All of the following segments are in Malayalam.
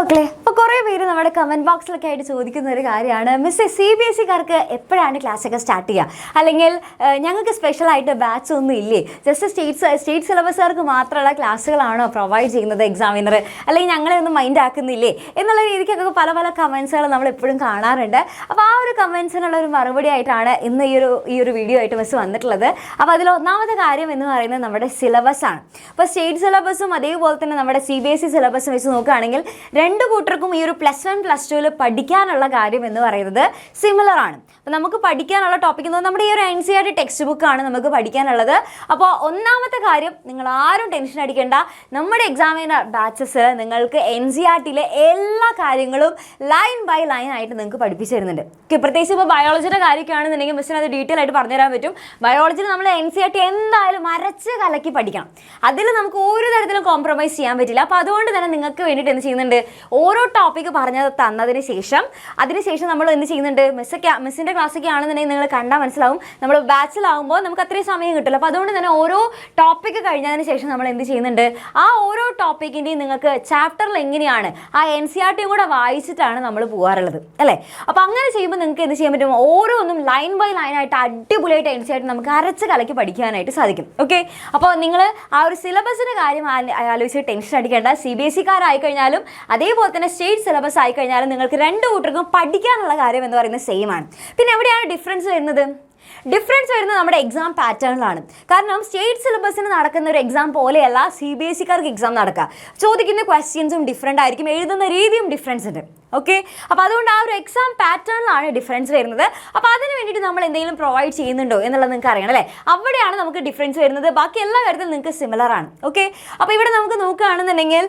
മക്കളെ അപ്പോൾ കുറേ പേര് നമ്മുടെ കമൻറ്റ് ബോക്സിലൊക്കെ ആയിട്ട് ചോദിക്കുന്ന ഒരു കാര്യമാണ്, മിസ് CBSE-കാർക്ക് എപ്പോഴാണ് ക്ലാസ്സൊക്കെ സ്റ്റാർട്ട് ചെയ്യുക, അല്ലെങ്കിൽ ഞങ്ങൾക്ക് സ്പെഷ്യലായിട്ട് ബാച്ച് ഒന്നും ഇല്ലേ, ജസ്റ്റ് സ്റ്റേറ്റ് സിലബസുകാർക്ക് മാത്രമുള്ള ക്ലാസ്സുകളാണോ പ്രൊവൈഡ് ചെയ്യുന്നത് എക്സാമിനർ, അല്ലെങ്കിൽ ഞങ്ങളെ ഒന്നും മൈൻഡ് ആക്കുന്നില്ലേ എന്നുള്ള രീതിക്കൊക്കെ പല പല കമൻസുകൾ നമ്മൾ എപ്പോഴും കാണാറുണ്ട്. അപ്പോൾ ആ ഒരു കമൻസിനുള്ള ഒരു മറുപടി ആയിട്ടാണ് ഇന്ന് ഈ ഒരു വീഡിയോ ആയിട്ട് മിസ് വന്നിട്ടുള്ളത്. അപ്പോൾ അതിൽ ഒന്നാമത്തെ കാര്യം എന്ന് പറയുന്നത് നമ്മുടെ സിലബസ് ആണ്. അപ്പോൾ സ്റ്റേറ്റ് സിലബസും അതേപോലെ തന്നെ നമ്മുടെ CBSE സിലബസും വെച്ച് നോക്കുകയാണെങ്കിൽ രണ്ട് കൂട്ടർക്കും ഈ ഒരു +1 +2 പഠിക്കാനുള്ള കാര്യം എന്ന് പറയുന്നത് സിമിലർ ആണ്. അപ്പോൾ നമുക്ക് പഠിക്കാനുള്ള ടോപ്പിക് എന്ന് നമ്മുടെ ഈ ഒരു NCERT ടെക്സ്റ്റ് ബുക്കാണ് നമുക്ക് പഠിക്കാനുള്ളത്. അപ്പോൾ ഒന്നാമത്തെ കാര്യം, നിങ്ങൾ ആരും ടെൻഷൻ അടിക്കേണ്ട, നമ്മുടെ എക്സാമിനർ ബാച്ചസിൽ നിങ്ങൾക്ക് NCERT-ലെ എല്ലാ കാര്യങ്ങളും ലൈൻ ബൈ ലൈൻ ആയിട്ട് നിങ്ങൾക്ക് പഠിപ്പിച്ചു തരുന്നുണ്ട്. പ്രത്യേകിച്ച് ഇപ്പോൾ ബയോളജിയുടെ കാര്യമൊക്കെയാണെന്നുണ്ടെങ്കിൽ മിസ്സിന് അത് ഡീറ്റെയിൽ ആയിട്ട് പറഞ്ഞുതരാൻ പറ്റും. ബയോളജിയിൽ നമ്മൾ NCERT എന്തായാലും അരച്ച് കലക്കി പഠിക്കണം. അതിൽ നമുക്ക് ഒരു തരത്തിലും കോംപ്രമൈസ് ചെയ്യാൻ പറ്റില്ല. അപ്പോൾ അതുകൊണ്ട് തന്നെ നിങ്ങൾക്ക് വേണ്ടിയിട്ട് എന്ത് ചെയ്യുന്നുണ്ട്, ഓരോ ടോപ്പിക്ക് തന്നതിന് ശേഷം നമ്മൾ എന്ത് ചെയ്യുന്നുണ്ട്, മിസ്സിൻ്റെ ക്ലാസ്സൊക്കെ ആണെന്നുണ്ടെങ്കിൽ നിങ്ങൾ കണ്ടാൽ മനസ്സിലാവും, നമ്മൾ ബാച്ചിലാവുമ്പോൾ നമുക്ക് അത്രയും സമയം കിട്ടില്ല. അപ്പോൾ അതുകൊണ്ട് തന്നെ ഓരോ ടോപ്പിക്ക് കഴിഞ്ഞതിന് ശേഷം നമ്മൾ എന്ത് ചെയ്യുന്നുണ്ട്, ആ ഓരോ ടോപ്പിക്കിൻ്റെയും നിങ്ങൾക്ക് ചാപ്റ്ററിൽ എങ്ങനെയാണ് ആ NCERT-യും കൂടെ വായിച്ചിട്ടാണ് നമ്മൾ പോകാറുള്ളത് അല്ലേ. അപ്പോൾ അങ്ങനെ ചെയ്യുമ്പോൾ നിങ്ങൾക്ക് എന്ത് ചെയ്യാൻ പറ്റും, ഓരോന്നും ലൈൻ ബൈ ലൈൻ ആയിട്ട് അടിപൊളിയായിട്ട് NCERT നമുക്ക് അരച്ച് കലക്കി പഠിക്കാനായിട്ട് സാധിക്കും. ഓക്കെ, അപ്പോൾ നിങ്ങൾ ആ ഒരു സിലബസിൻ്റെ കാര്യം ആലോചിച്ച് ടെൻഷൻ അടിക്കേണ്ട. CBSE-കാരായി കഴിഞ്ഞാലും അതേപോലെ തന്നെ സ്റ്റേറ്റ് സിലബസ് ആയി കഴിഞ്ഞാലും നിങ്ങൾക്ക് രണ്ട് കൂട്ടർക്കും പഠിക്കാനുള്ള കാര്യം എന്ന് പറയുന്നത് സെയിം ആണ്. പിന്നെ എവിടെയാണ് ഡിഫറൻസ് വരുന്നത്? ഡിഫറൻസ് വരുന്നത് നമ്മുടെ എക്സാം പാറ്റേണിലാണ്. കാരണം സ്റ്റേറ്റ് സിലബസിന് നടക്കുന്ന ഒരു എക്സാം പോലെയല്ല CBSE-കാർക്ക് എക്സാം നടക്കുക. ചോദിക്കുന്ന ക്വസ്റ്റ്യൻസും ഡിഫറെൻ്റ് ആയിരിക്കും, എഴുതുന്ന രീതിയും ഡിഫറൻസ് ഉണ്ട്. ഓക്കെ, അപ്പോൾ അതുകൊണ്ട് ആ ഒരു എക്സാം പാറ്റേണിലാണ് ഡിഫറൻസ് വരുന്നത്. അപ്പോൾ അതിന് വേണ്ടിയിട്ട് നമ്മൾ എന്തെങ്കിലും പ്രൊവൈഡ് ചെയ്യുന്നുണ്ടോ എന്നുള്ളത് നിങ്ങൾക്ക് അറിയണം അല്ലേ. അവിടെയാണ് നമുക്ക് ഡിഫറൻസ് വരുന്നത്. ബാക്കി എല്ലാ കാര്യത്തിലും നിങ്ങൾക്ക് സിമിലർ ആണ്. ഓക്കെ, അപ്പോൾ ഇവിടെ നമുക്ക് നോക്കുകയാണെന്നുണ്ടെങ്കിൽ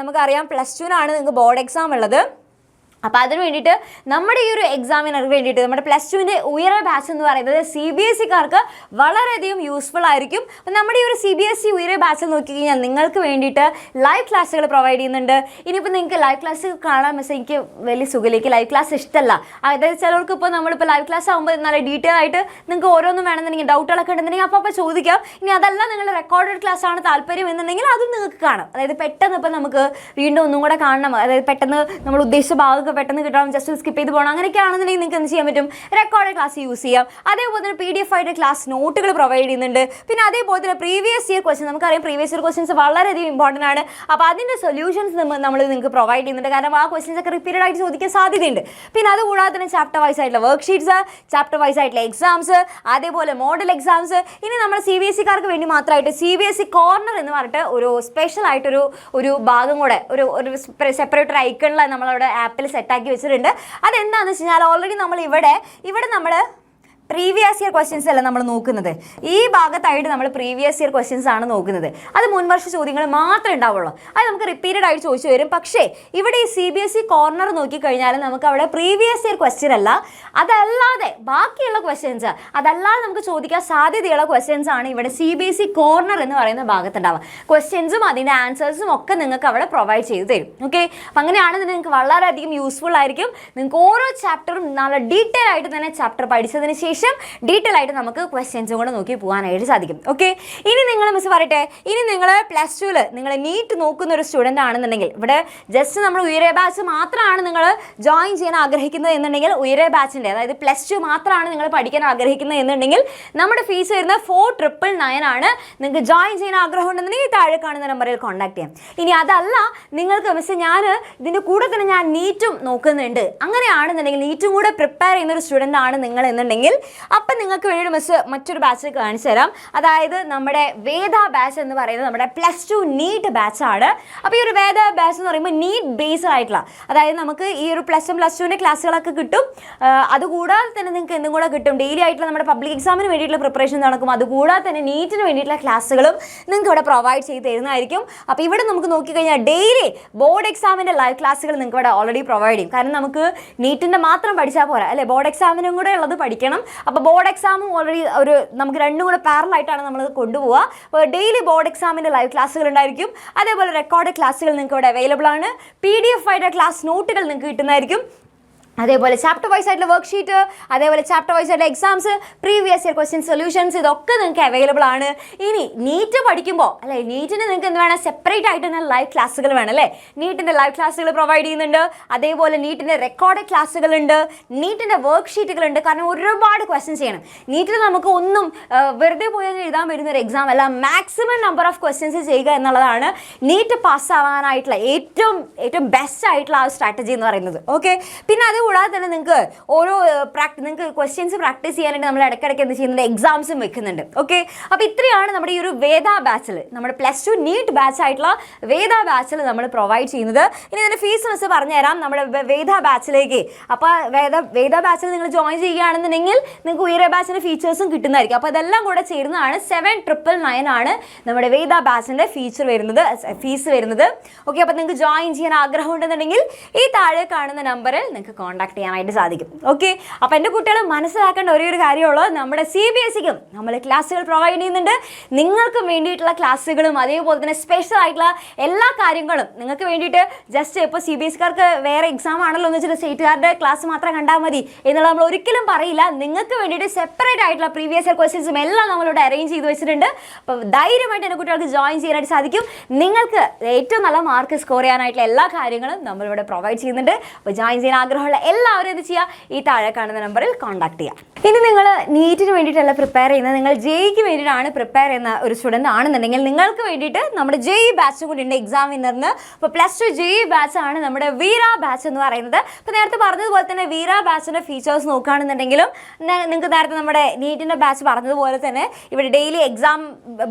നമുക്കറിയാം +2-നാണ് നിങ്ങൾക്ക് ബോർഡ് എക്സാം ഉള്ളത്. അപ്പോൾ അതിന് വേണ്ടിയിട്ട് നമ്മുടെ ഈ ഒരു എക്സാമിനർക്ക് വേണ്ടിയിട്ട് നമ്മുടെ +2-ൻ്റെ UYARE ബാച്ച് എന്ന് പറയുന്നത് CBSE-കാർക്ക് വളരെയധികം യൂസ്ഫുൾ ആയിരിക്കും. അപ്പോൾ നമ്മുടെ ഈ ഒരു CBSE UYARE ബാച്ചിൽ നോക്കിക്കഴിഞ്ഞാൽ നിങ്ങൾക്ക് വേണ്ടിയിട്ട് ലൈവ് ക്ലാസ്സുകൾ പ്രൊവൈഡ് ചെയ്യുന്നുണ്ട്. ഇനിയിപ്പോൾ നിങ്ങൾക്ക് ലൈവ് ക്ലാസ് കാണാൻ മിസ് എനിക്ക് വലിയ സുഖമിലേക്ക് ലൈവ് ക്ലാസ് ഇഷ്ടമല്ല. അതായത് ചിലർക്ക് ഇപ്പോൾ നമ്മളിപ്പോൾ ലൈവ് ക്ലാസ് ആകുമ്പോൾ നല്ല ഡീറ്റെയിൽ ആയിട്ട് നിങ്ങൾക്ക് ഓരോന്നും വേണമെന്നുണ്ടെങ്കിൽ ഡൗട്ടുകളൊക്കെ ഉണ്ടെന്നുണ്ടെങ്കിൽ അപ്പോൾ ചോദിക്കാം. ഇനി അതല്ല നിങ്ങളുടെ റെക്കോർഡഡ് ക്ലാസ് ആണ് താല്പര്യം എന്നുണ്ടെങ്കിൽ അതും നിങ്ങൾക്ക് കാണാം. അതായത് പെട്ടെന്ന് ഇപ്പോൾ നമുക്ക് വീണ്ടും ഒന്നും കൂടെ കാണണം, അതായത് പെട്ടെന്ന് നമ്മൾ ഉദ്ദേശിച്ച ഭാഗം പെട്ടെന്ന് കിട്ടണം, ജസ്റ്റ് സ്കിപ്പ് ചെയ്ത് പോകണം, അങ്ങനെയൊക്കെ ആണെന്നുണ്ടെങ്കിൽ നിങ്ങൾക്ക് എന്ത് ചെയ്യാൻ പറ്റും, റെക്കോർഡ് ക്ലാസ് യൂസ് ചെയ്യാം. അതേപോലെ തന്നെ PDF ആയിട്ട് ക്ലാസ് നോട്ടുകൾ പ്രൊവൈഡ് ചെയ്യുന്നുണ്ട്. പിന്നെ അതേപോലെ തന്നെ പ്രീവിയസ് ഇയർ ക്വസ്റ്റ്യൻ, നമുക്കറിയാം പ്രീവിയസ് ഇയർ ക്വസ്റ്റ്യൻസ് വളരെയധികം ഇമ്പോർട്ടൻ്റ് ആണ്. അപ്പോൾ അതിൻ്റെ സൊല്യൂഷൻസ് നമ്മൾ നിങ്ങൾക്ക് പ്രൊവൈഡ് ചെയ്യുന്നുണ്ട്. കാരണം ആ ക്വസ്റ്റ്യൻസ് ഒക്കെ റിപ്പീറ്റഡ് ആയിട്ട് ചോദിക്കാൻ സാധ്യതയുണ്ട്. പിന്നെ അതുകൂടാതെ തന്നെ ചാപ്റ്റർ വൈസ് ആയിട്ടുള്ള വർക്ക് ഷീറ്റ്സ്, ചാപ്റ്റർ വൈസ് ആയിട്ടുള്ള എക്സാംസ്, അതേപോലെ മോഡൽ എക്സാംസ്. ഇനി നമ്മൾ CBSE-കാർക്ക് വേണ്ടി മാത്രമായിട്ട് CBSE കോർണർ എന്ന് പറഞ്ഞിട്ട് ഒരു സ്പെഷ്യൽ ആയിട്ടൊരു ഭാഗം കൂടെ ഒരു സെപ്പറേറ്റ് ഐക്കണിൽ നമ്മളവിടെ ആപ്പിൽ സെറ്റാക്കി വെച്ചിട്ടുണ്ട്. അതെന്താണെന്ന് വെച്ച് കഴിഞ്ഞാൽ ഓൾറെഡി നമ്മൾ ഇവിടെ നമ്മൾ പ്രീവിയസ് ഇയർ ക്വസ്റ്റ്യൻസ് അല്ല നമ്മൾ നോക്കുന്നത്. ഈ ഭാഗത്തായിട്ട് നമ്മൾ പ്രീവിയസ് ഇയർ ക്വസ്റ്റ്യൻസ് ആണ് നോക്കുന്നത്. അത് മുൻവർഷ ചോദ്യങ്ങൾ മാത്രമേ ഉണ്ടാവുള്ളൂ. അത് നമുക്ക് റിപ്പീറ്റഡ് ആയിട്ട് ചോദിച്ചു വരും. പക്ഷേ ഇവിടെ ഈ CBSE കോർണർ നോക്കിക്കഴിഞ്ഞാൽ നമുക്ക് അവിടെ പ്രീവിയസ് ഇയർ ക്വസ്റ്റ്യൻ അല്ല, അതല്ലാതെ ബാക്കിയുള്ള ക്വസ്റ്റ്യൻസ്, അതല്ലാതെ നമുക്ക് ചോദിക്കാൻ സാധ്യതയുള്ള ക്വസ്റ്റ്യൻസ് ആണ് ഇവിടെ CBSE കോർണർ എന്ന് പറയുന്ന ഭാഗത്തുണ്ടാവുക. ക്വസ്റ്റ്യൻസും അതിൻ്റെ ആൻസേഴ്സും ഒക്കെ നിങ്ങൾക്ക് അവിടെ പ്രൊവൈഡ് ചെയ്ത് തരും. ഓക്കെ, അപ്പം അങ്ങനെയാണെങ്കിൽ നിങ്ങൾക്ക് വളരെയധികം യൂസ്ഫുൾ ആയിരിക്കും. നിങ്ങൾക്ക് ഓരോ ചാപ്റ്ററും നല്ല ഡീറ്റെയിൽ ആയിട്ട് തന്നെ ചാപ്റ്റർ പഠിച്ചതിന് ശേഷം ഡീറ്റെയിൽ ആയിട്ട് നമുക്ക് ക്വസ്റ്റ്യൻസും കൂടെ നോക്കി പോകാനായിട്ട് സാധിക്കും. ഓക്കെ, ഇനി നിങ്ങൾ മിസ് പറയട്ടെ, ഇനി നിങ്ങൾ +2-ൽ നിങ്ങൾ നീറ്റ് നോക്കുന്ന ഒരു സ്റ്റുഡൻ്റ് ആണെന്നുണ്ടെങ്കിൽ, ഇവിടെ ജസ്റ്റ് നമ്മൾ UYARE ബാച്ച് മാത്രമാണ് നിങ്ങൾ ജോയിൻ ചെയ്യാൻ ആഗ്രഹിക്കുന്നത് എന്നുണ്ടെങ്കിൽ UYARE ബാച്ചിൻ്റെ, അതായത് +2 മാത്രമാണ് നിങ്ങൾ പഠിക്കാൻ ആഗ്രഹിക്കുന്നത് എന്നുണ്ടെങ്കിൽ നമ്മുടെ ഫീസ് വരുന്നത് 4999 ആണ്. നിങ്ങൾക്ക് ജോയിൻ ചെയ്യാൻ ആഗ്രഹം ഉണ്ടെന്നുണ്ടെങ്കിൽ താഴെ കാണുന്ന നമ്പറിൽ കോൺടാക്ട് ചെയ്യാം. ഇനി അതല്ല നിങ്ങൾക്ക് മിസ് ഞാൻ ഇതിൻ്റെ കൂടെ തന്നെ ഞാൻ നീറ്റും നോക്കുന്നുണ്ട്, അങ്ങനെയാണെന്നുണ്ടെങ്കിൽ നീറ്റും കൂടെ പ്രിപ്പയർ ചെയ്യുന്ന ഒരു സ്റ്റുഡൻ്റ് ആണ് നിങ്ങൾ എന്നുണ്ടെങ്കിൽ, അപ്പം നിങ്ങൾക്ക് വേണ്ടിയിട്ട് മിസ് മറ്റൊരു ബാച്ച് കാണിച്ചു തരാം. അതായത് നമ്മുടെ വേദ ബാച്ച് എന്ന് പറയുന്നത് നമ്മുടെ +2 നീറ്റ് ബാച്ചാണ്. അപ്പോൾ ഈ ഒരു വേദ ബാച്ച് എന്ന് പറയുമ്പോൾ നീറ്റ് ബേസ്ഡ് ആയിട്ടുള്ള, അതായത് നമുക്ക് ഈ ഒരു +1 +2-ൻ്റെ ക്ലാസ്സുകളൊക്കെ കിട്ടും. അതുകൂടാതെ തന്നെ നിങ്ങൾക്ക് എന്തും കൂടെ കിട്ടും, ഡെയിലി ആയിട്ടുള്ള നമ്മുടെ പബ്ലിക് എക്സാമിന് വേണ്ടിയിട്ടുള്ള പ്രിപ്പറേഷൻ നടക്കും. അതുകൂടാതെ തന്നെ നീറ്റിന് വേണ്ടിയിട്ടുള്ള ക്ലാസ്സുകളും നിങ്ങൾക്ക് ഇവിടെ പ്രൊവൈഡ് ചെയ്ത് തരുന്നതായിരിക്കും. അപ്പോൾ ഇവിടെ നമുക്ക് നോക്കിക്കഴിഞ്ഞാൽ ഡെയിലി ബോർഡ് എക്സാമിൻ്റെ ലൈവ് ക്ലാസ്സുകൾ നിങ്ങൾക്ക് ഇവിടെ ഓൾറെഡി പ്രൊവൈഡ് ചെയ്യും. കാരണം നമുക്ക് നീറ്റിൻ്റെ മാത്രം പഠിച്ചാൽ പോരാ അല്ലേ, ബോർഡ് എക്സാമിനും കൂടെ ഉള്ളത് പഠിക്കണം. അപ്പോൾ ബോർഡ് എക്സാമും ഓൾറെഡി നമുക്ക് രണ്ടും കൂടെ പാരലായിട്ടാണ് നമ്മൾ കൊണ്ടുപോവുക. അപ്പോൾ ഡെയിലി ബോർഡ് എക്സാമിൻ്റെ ലൈവ് ക്ലാസ്സുകൾ ഉണ്ടായിരിക്കും. അതേപോലെ റെക്കോർഡ് ക്ലാസ്സുകൾ നിങ്ങൾക്ക് ഇവിടെ അവൈലബിൾ ആണ്. PDF ആയിട്ട് ക്ലാസ് നോട്ടുകൾ നിങ്ങൾക്ക് കിട്ടുന്നതായിരിക്കും. അതേപോലെ ചാപ്റ്റർ വൈസ് ആയിട്ടുള്ള വർക്ക് ഷീറ്റ്, അതേപോലെ ചാപ്റ്റർ വൈസ് ആയിട്ടുള്ള exams, previous year question solutions, ഇതൊക്കെ നിങ്ങൾക്ക് അവൈലബിൾ ആണ്. ഇനി നീറ്റ് പഠിക്കുമ്പോൾ അല്ലേ, നീറ്റിന് നിങ്ങൾക്ക് എന്ത് വേണം, സെപ്പറേറ്റ് ആയിട്ട് തന്നെ ലൈവ് ക്ലാസ്സുകൾ വേണം അല്ലേ. നീറ്റിൻ്റെ ലൈവ് ക്ലാസ്സുകൾ പ്രൊവൈഡ് ചെയ്യുന്നുണ്ട്. അതേപോലെ നീറ്റിൻ്റെ റെക്കോർഡ് ക്ലാസ്സുകളുണ്ട്, നീറ്റിൻ്റെ വർക്ക് ഷീറ്റുകളുണ്ട്. കാരണം ഒരുപാട് ക്വസ്റ്റ്യൻസ് ചെയ്യണം. നീറ്റിൽ നമുക്ക് ഒന്നും വെറുതെ പോയി എഴുതാൻ വരുന്ന ഒരു എക്സാം അല്ല, മാക്സിമം നമ്പർ ഓഫ് ക്വസ്റ്റ്യൻസ് ചെയ്യുക എന്നുള്ളതാണ് നീറ്റ് പാസ്സാവാനായിട്ടുള്ള ഏറ്റവും ബെസ്റ്റ് ആയിട്ടുള്ള ആ സ്ട്രാറ്റജി എന്ന് പറയുന്നത്. ഓക്കെ, പിന്നെ അതുകൂടാതെ തന്നെ നിങ്ങൾക്ക് ഓരോ നിങ്ങൾക്ക് ക്വസ്റ്റ്യൻസ് പ്രാക്ടീസ് ചെയ്യാനായിട്ട് നമ്മൾ ഇടയ്ക്കിടയ്ക്ക് എന്ത് ചെയ്യുന്നുണ്ട്, എക്സാംസും വെക്കുന്നുണ്ട്. ഓക്കെ, അപ്പോൾ ഇത്രയാണ് നമ്മുടെ ഈ ഒരു വേദ ബാച്ചിൽ, നമ്മുടെ +2 നീറ്റ് ബാച്ച് ആയിട്ടുള്ള വേദ ബാച്ചിൽ നമ്മൾ പ്രൊവൈഡ് ചെയ്യുന്നത്. ഇനി ഇതിൻ്റെ ഫീസ് മിസ് പറഞ്ഞുതരാം നമ്മുടെ വേദ ബാച്ചിലേക്ക്. അപ്പോൾ വേദ ബാച്ചിൽ നിങ്ങൾ ജോയിൻ ചെയ്യുകയാണെന്നുണ്ടെങ്കിൽ നിങ്ങൾക്ക് ഉയരെ ബാച്ചിൻ്റെ ഫീച്ചേഴ്സും കിട്ടുന്നതായിരിക്കും. അപ്പോൾ ഇതെല്ലാം കൂടെ ചേരുന്നതാണ് 7,999 ആണ് നമ്മുടെ വേദ ബാച്ചിൻ്റെ ഫീസ് വരുന്നത്. ഓക്കെ, അപ്പോൾ നിങ്ങൾക്ക് ജോയിൻ ചെയ്യാൻ ആഗ്രഹം ഉണ്ടെന്നുണ്ടെങ്കിൽ ഈ താഴെ കാണുന്ന നമ്പറിൽ നിങ്ങൾക്ക് കോൺടാക്ട് ചെയ്യാനായിട്ട് സാധിക്കും. ഓക്കെ, അപ്പോൾ എൻ്റെ കുട്ടികൾ മനസ്സിലാക്കേണ്ട ഒരേ ഒരു കാര്യമുള്ളൂ, നമ്മുടെ CBSEക്കും നമ്മൾ ക്ലാസ്സുകൾ പ്രൊവൈഡ് ചെയ്യുന്നുണ്ട്. നിങ്ങൾക്കും വേണ്ടിയിട്ടുള്ള ക്ലാസ്സുകളും അതേപോലെ തന്നെ സ്പെഷ്യൽ ആയിട്ടുള്ള എല്ലാ കാര്യങ്ങളും നിങ്ങൾക്ക് വേണ്ടിയിട്ട്. ജസ്റ്റ് ഇപ്പോൾ CBSEക്കാർക്ക് വേറെ എക്സാം ആണല്ലോ എന്ന് വെച്ചിട്ട് സ്റ്റേറ്റുകാരുടെ ക്ലാസ് മാത്രം കണ്ടാൽ മതി എന്നുള്ള നമ്മൾ ഒരിക്കലും പറയില്ല. നിങ്ങൾക്ക് വേണ്ടിയിട്ട് സെപ്പറേറ്റ് ആയിട്ടുള്ള പ്രീവിയസ് ഇയർ ക്വസ്റ്റ്യൻസും എല്ലാം നമ്മളിവിടെ അറേഞ്ച് ചെയ്ത് വെച്ചിട്ടുണ്ട്. അപ്പോൾ ധൈര്യമായിട്ട് എൻ്റെ കുട്ടികൾക്ക് ജോയിൻ ചെയ്യാനായിട്ട് സാധിക്കും. നിങ്ങൾക്ക് ഏറ്റവും നല്ല മാർക്ക് സ്കോർ ചെയ്യാനായിട്ടുള്ള എല്ലാ കാര്യങ്ങളും നമ്മളിവിടെ പ്രൊവൈഡ് ചെയ്യുന്നുണ്ട്. അപ്പോൾ ജോയിൻ ചെയ്യാൻ ആഗ്രഹമുള്ള എല്ലാവരും എന്ത് ചെയ്യുക, ഈ താഴെ കാണുന്ന നമ്പറിൽ കോൺടാക്ട് ചെയ്യുക. ഇനി നിങ്ങൾ നീറ്റിന് വേണ്ടിയിട്ടല്ല പ്രിപ്പയർ ചെയ്യുന്നത്, നിങ്ങൾ JEEക്ക് വേണ്ടിയിട്ടാണ് പ്രിപ്പയർ ചെയ്യുന്ന ഒരു സ്റ്റുഡൻ്റ് ആണെന്നുണ്ടെങ്കിൽ നിങ്ങൾക്ക് വേണ്ടിയിട്ട് നമ്മുടെ JEE ബാച്ചും കൂടി ഉണ്ട്, എക്സാം വിന്നറിന്. അപ്പോൾ +2 JEE ബാച്ച് ആണ് നമ്മുടെ വീര ബാച്ച് എന്ന് പറയുന്നത്. അപ്പോൾ നേരത്തെ പറഞ്ഞതുപോലെ തന്നെ വീര ബാച്ചിൻ്റെ ഫീച്ചേഴ്സ് നോക്കുകയാണെന്നുണ്ടെങ്കിലും നിങ്ങൾക്ക് നേരത്തെ നമ്മുടെ നീറ്റിൻ്റെ ബാച്ച് പറഞ്ഞതുപോലെ തന്നെ ഇവിടെ ഡെയിലി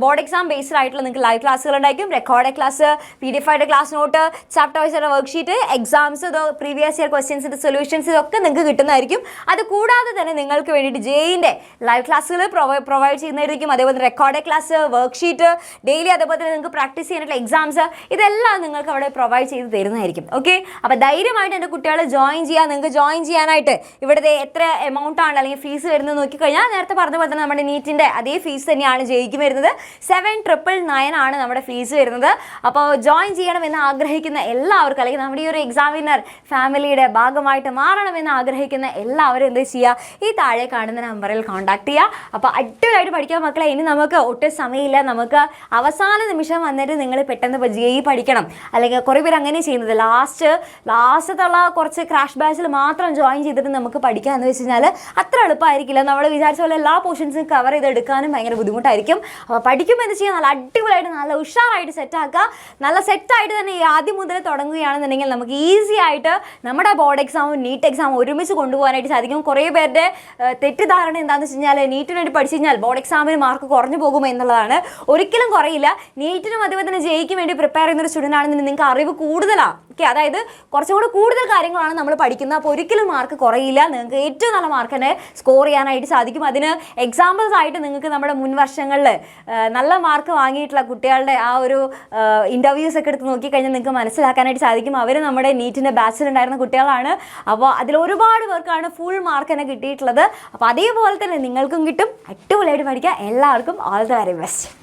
ബോർഡ് എക്സാം ബേസ്ഡ് ആയിട്ടുള്ള നിങ്ങൾക്ക് ലൈവ് ക്ലാസ്സുകൾ ഉണ്ടായിരിക്കും. റെക്കോർഡ് ക്ലാസ്, PDF ആയിട്ട് ക്ലാസ് നോട്ട്, ചാപ്റ്റർ വൈസ് ആയിട്ട് worksheet, exams, previous year ക്വസ്റ്റ്യൻസിൻ്റെ സൊല്യൂഷൻസ്, ഇതൊക്കെ നിങ്ങൾക്ക് കിട്ടുന്നതായിരിക്കും. അത് കൂടാതെ തന്നെ നിങ്ങൾക്ക് വേണ്ടിയിട്ട് JEEൻ്റെ ലൈവ് ക്ലാസ്സുകൾ പ്രൊവൈഡ് ചെയ്യുന്നതായിരിക്കും. അതേപോലെ record class, work sheet daily, അതേപോലെ തന്നെ നിങ്ങൾക്ക് പ്രാക്ടീസ് ചെയ്യാനായിട്ടുള്ള എക്സാംസ്, ഇതെല്ലാം നിങ്ങൾക്ക് അവിടെ പ്രൊവൈഡ് ചെയ്ത് തരുന്നതായിരിക്കും. ഓക്കെ, അപ്പോൾ ധൈര്യമായിട്ട് എൻ്റെ കുട്ടികളെ ജോയിൻ ചെയ്യാൻ. നിങ്ങൾക്ക് ജോയിൻ ചെയ്യാനായിട്ട് ഇവിടുത്തെ എത്ര എമൗണ്ട് ആണ് അല്ലെങ്കിൽ ഫീസ് വരുന്നത് നോക്കിക്കഴിഞ്ഞാൽ നേരത്തെ പറഞ്ഞ പോലെ തന്നെ നമ്മുടെ നീറ്റിൻ്റെ അതേ ഫീസ് തന്നെയാണ് JEEക്ക് വരുന്നത്. 7,999 ആണ് നമ്മുടെ ഫീസ് വരുന്നത്. അപ്പോൾ ജോയിൻ ചെയ്യണമെന്ന് ആഗ്രഹിക്കുന്ന എല്ലാവർക്കും അല്ലെങ്കിൽ നമ്മുടെ ഈ ഒരു എക്സാം വിന്നർ ഫാമിലിയുടെ ഭാഗമായിട്ട് മാറണമെന്ന് ആഗ്രഹിക്കുന്ന എല്ലാവരും എന്ത് ചെയ്യുക, ഈ താഴെ കാണുന്ന നമ്പറിൽ കോൺടാക്ട് ചെയ്യുക. അപ്പോൾ അടിപൊളിയായിട്ട് പഠിക്കാൻ മക്കളെ. ഇനി നമുക്ക് ഒട്ടും സമയമില്ല. നമുക്ക് അവസാന നിമിഷം വന്നിട്ട് നിങ്ങൾ പെട്ടെന്ന് ഇപ്പോൾ JEE പഠിക്കണം, അല്ലെങ്കിൽ കുറേ പേര് അങ്ങനെ ചെയ്യുന്നത് ലാസ്റ്റത്തുള്ള കുറച്ച് ക്രാഷ് ബാച്ചിൽ മാത്രം ജോയിൻ ചെയ്തിട്ട് നമുക്ക് പഠിക്കാമെന്ന് വെച്ച് കഴിഞ്ഞാൽ അത്ര എളുപ്പമായിരിക്കില്ല. നമ്മൾ വിചാരിച്ച പോലെ എല്ലാ പോർഷൻസും കവർ ചെയ്തെടുക്കാനും ഭയങ്കര ബുദ്ധിമുട്ടായിരിക്കും. അപ്പോൾ പഠിക്കുമ്പോൾ എന്ത് ചെയ്യുക, നല്ല അടിപൊളിയായിട്ട് നല്ല ഉഷാറായിട്ട് സെറ്റാക്കുക. നല്ല സെറ്റായിട്ട് തന്നെ ആദ്യം മുതൽ തുടങ്ങുകയാണെന്നുണ്ടെങ്കിൽ നമുക്ക് ഈസി ആയിട്ട് നമ്മുടെ ബോർഡ് എക്സാമും നീറ്റ് എക്സാമും ഒരുമിച്ച് കൊണ്ടുപോകാനായിട്ട് സാധിക്കും. കുറേ പേരുടെ തെറ്റിദ്ധാരണ എന്താണെന്ന് വെച്ച് കഴിഞ്ഞാൽ നീറ്റിന് വേണ്ടി പഠിച്ചു കഴിഞ്ഞാൽ ബോർഡ് എക്സാമിന് മാർക്ക് കുറഞ്ഞു പോകുമോ എന്നുള്ളതാണ്. ഒരിക്കലും കുറയില്ല. നീറ്റിനും അതുപോലെ തന്നെ JEEക്ക് വേണ്ടി പ്രിപ്പയർ ചെയ്യുന്ന ഒരു സ്റ്റുഡൻ്റ് ആണെന്നുണ്ടെങ്കിൽ നിങ്ങൾക്ക് അറിവ് കൂടുതലാണ്. ഓക്കെ, അതായത് കുറച്ചും കൂടെ കൂടുതൽ കാര്യങ്ങളാണ് നമ്മൾ പഠിക്കുന്നത്. അപ്പോൾ ഒരിക്കലും മാർക്ക് കുറയില്ല. നിങ്ങൾക്ക് ഏറ്റവും നല്ല മാർക്ക് തന്നെ സ്കോർ ചെയ്യാനായിട്ട് സാധിക്കും. അതിന് എക്സാമ്പിൾസ് ആയിട്ട് നിങ്ങൾക്ക് നമ്മുടെ മുൻ വർഷങ്ങളിൽ നല്ല മാർക്ക് വാങ്ങിയിട്ടുള്ള കുട്ടികളുടെ ആ ഒരു ഇൻ്റർവ്യൂസ് ഒക്കെ എടുത്ത് നോക്കിക്കഴിഞ്ഞാൽ നിങ്ങൾക്ക് മനസ്സിലാക്കാനായിട്ട് സാധിക്കും. അവർ നമ്മുടെ നീറ്റിൻ്റെ ബാച്ചിലുണ്ടായിരുന്ന കുട്ടികളാണ്. അപ്പോൾ അതിൽ ഒരുപാട് പേർക്കാണ് ഫുൾ മാർക്ക് തന്നെ കിട്ടിയിട്ടുള്ളത്. അപ്പോൾ അതേപോലെ തന്നെ നിങ്ങൾക്കും കിട്ടും. അടിപൊളിയായിട്ട് പഠിക്കുക. എല്ലാവർക്കും ഓൾ ദ വെരി ബെസ്റ്റ്.